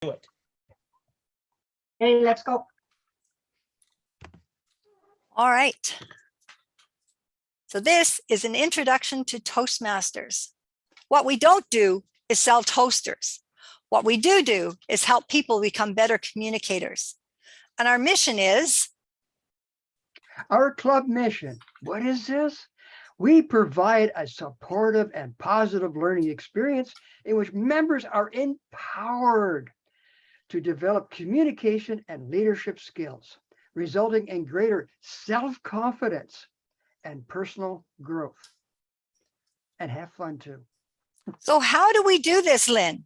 do it. Hey, let's go. All right. So this is an introduction to Toastmasters. What we don't do is sell toasters. What we do is help people become better communicators. And our mission is, Our club mission, what is this? We provide a supportive and positive learning experience in which members are empowered to develop communication and leadership skills, resulting in greater self-confidence and personal growth. And have fun too. so how do we do this, Lynn?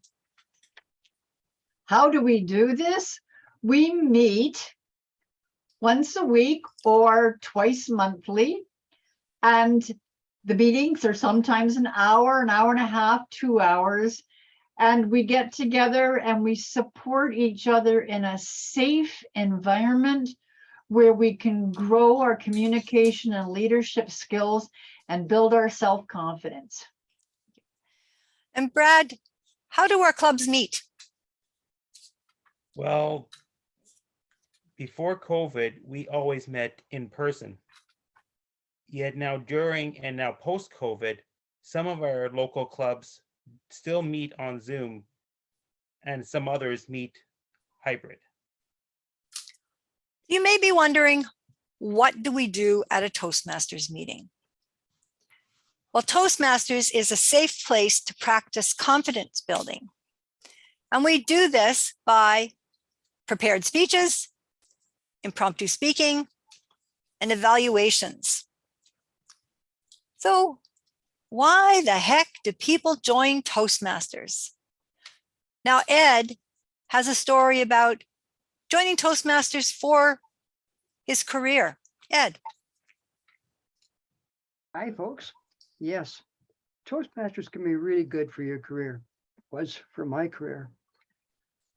How do we do this? We meet once a week or twice monthly. And the meetings are sometimes an hour and a half, 2 hours. And we get together and we support each other in a safe environment where we can grow our communication and leadership skills and build our self-confidence. And Brad, how do our clubs meet? Well, before COVID, we always met in person. Yet now during and now post-COVID, some of our local clubs still meet on Zoom and some others meet hybrid. You may be wondering, what do we do at a Toastmasters meeting? Well, Toastmasters is a safe place to practice confidence building. And we do this by prepared speeches, impromptu speaking, and evaluations. So why the heck do people join Toastmasters? Now, Ed has a story about joining Toastmasters for his career. Ed. Hi, folks. Yes, Toastmasters can be really good for your career. It was for my career.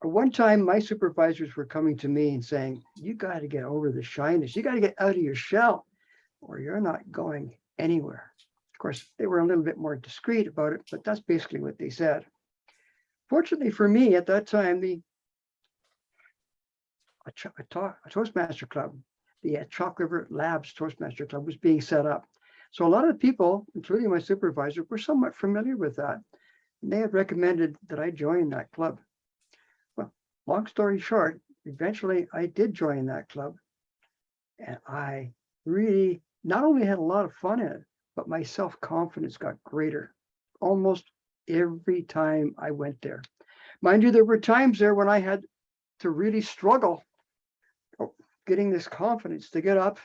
One time, my supervisors were coming to me and saying, you got to get over the shyness. You got to get out of your shell or you're not going anywhere. Of course, they were a little bit more discreet about it, but that's basically what they said. Fortunately for me, at that time, a Toastmaster Club, the Chalk River Labs Toastmaster Club was being set up. So a lot of people, including my supervisor, were somewhat familiar with that. And they had recommended that I join that club. Well, long story short, eventually I did join that club. And I really not only had a lot of fun in it, but my self-confidence got greater almost every time I went there. Mind you, there were times there when I had to really struggle getting this confidence to get up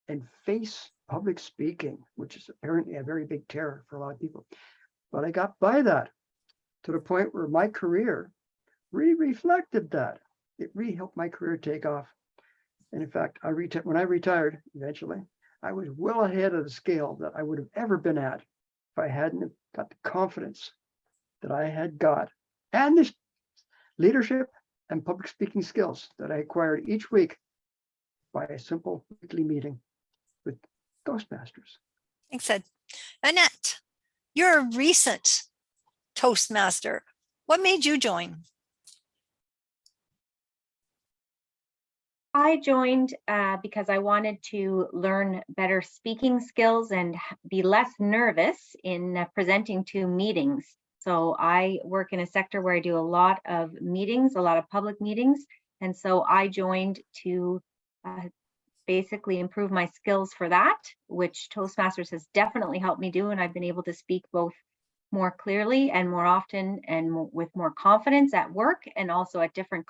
and face public speaking, which is apparently a very big terror for a lot of people. But I got by that to the point where my career really reflected that. It really helped my career take off. And in fact, when I retired eventually, I was well ahead of the scale that I would have ever been at if I hadn't got the confidence that I had got and this leadership and public speaking skills that I acquired each week by a simple weekly meeting with Toastmasters. Thanks, Ed. Annette, you're a recent Toastmaster. What made you join? I joined because I wanted to learn better speaking skills and be less nervous in presenting to meetings. So I work in a sector where I do a lot of meetings, a lot of public meetings. And so I joined to basically improve my skills for that, which Toastmasters has definitely helped me do. And I've been able to speak both more clearly and more often and with more confidence at work and also at different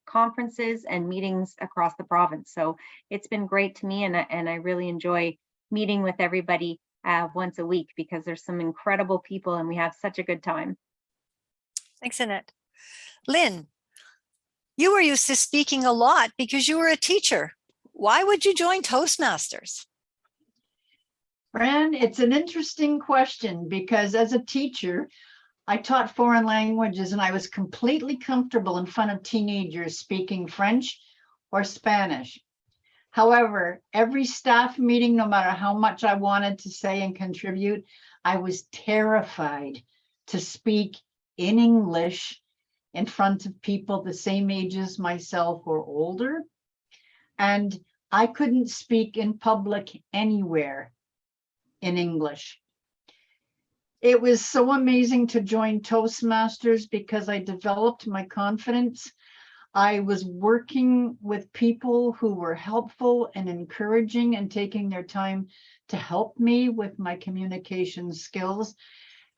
conferences and meetings across the province. So it's been great to me, and I really enjoy meeting with everybody once a week because there's some incredible people and we have such a good time. Thanks, Annette. Lynn, you were used to speaking a lot because you were a teacher. Why would you join Toastmasters? Fran, it's an interesting question because as a teacher, I taught foreign languages and I was completely comfortable in front of teenagers speaking French or Spanish. However, every staff meeting, no matter how much I wanted to say and contribute, I was terrified to speak in English in front of people the same age as myself or older. And I couldn't speak in public anywhere in English. It was so amazing to join Toastmasters because I developed my confidence. I was working with people who were helpful and encouraging and taking their time to help me with my communication skills.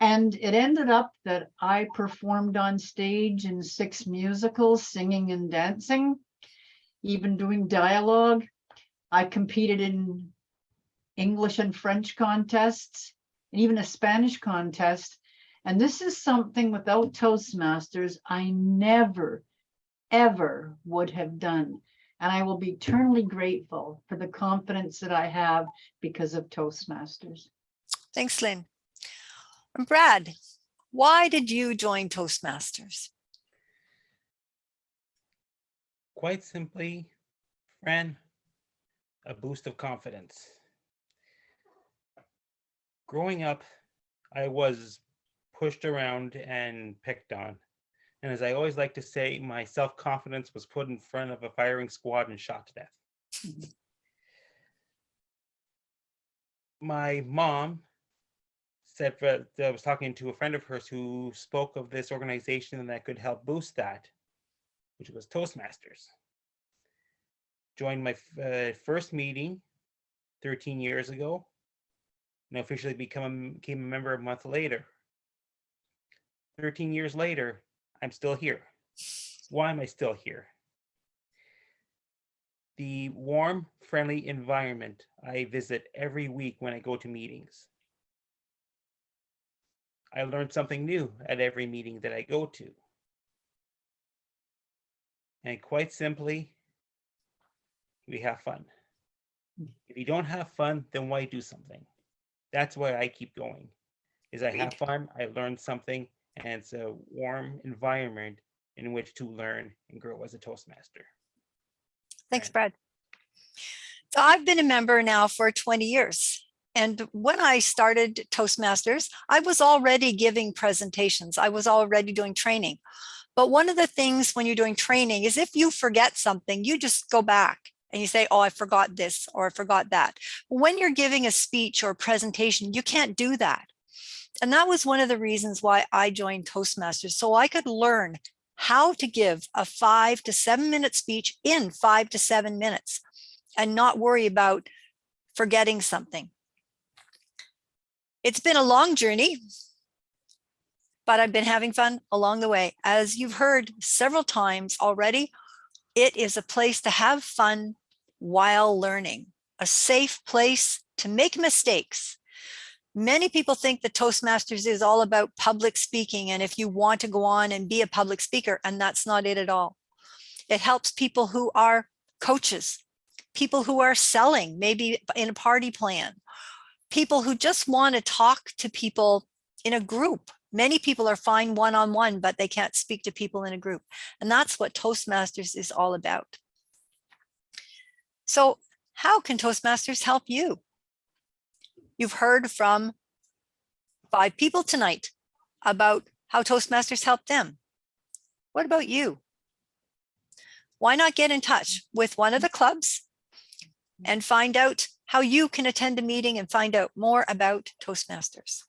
And it ended up that I performed on stage in 6 musicals, singing and dancing, even doing dialogue. I competed in English and French contests, and even a Spanish contest. And this is something without Toastmasters, I never, ever would have done. And I will be eternally grateful for the confidence that I have because of Toastmasters. Thanks, Lynn. And Brad, why did you join Toastmasters? Quite simply, Fran, a boost of confidence. Growing up, I was pushed around and picked on. And as I always like to say, my self-confidence was put in front of a firing squad and shot to death. My mom said that I was talking to a friend of hers who spoke of this organization that could help boost that, which was Toastmasters. Joined my first meeting 13 years ago, and officially became a member a month later. 13 years later, I'm still here. Why am I still here? The warm, friendly environment I visit every week when I go to meetings. I learn something new at every meeting that I go to. And quite simply, we have fun. If you don't have fun, then why do something? That's why I keep going. Is I have fun, I learn something, and it's a warm environment in which to learn and grow as a Toastmaster. Thanks, Brad. So I've been a member now for 20 years. And when I started Toastmasters, I was already giving presentations. I was already doing training. But one of the things when you're doing training is if you forget something, you just go back and you say, oh, I forgot this or I forgot that. When you're giving a speech or a presentation, you can't do that. And that was one of the reasons why I joined Toastmasters, so I could learn how to give a 5 to 7 minute speech in 5 to 7 minutes and not worry about forgetting something. It's been a long journey, but I've been having fun along the way. As you've heard several times already, it is a place to have fun while learning, a safe place to make mistakes. Many people think that Toastmasters is all about public speaking, and if you want to go on and be a public speaker, and that's not it at all. It helps people who are coaches, people who are selling, maybe in a party plan, people who just want to talk to people in a group. Many people are fine one-on-one, but they can't speak to people in a group. And that's what Toastmasters is all about. So how can Toastmasters help you? You've heard from 5 people tonight about how Toastmasters help them. What about you? Why not get in touch with one of the clubs and find out how you can attend a meeting and find out more about Toastmasters?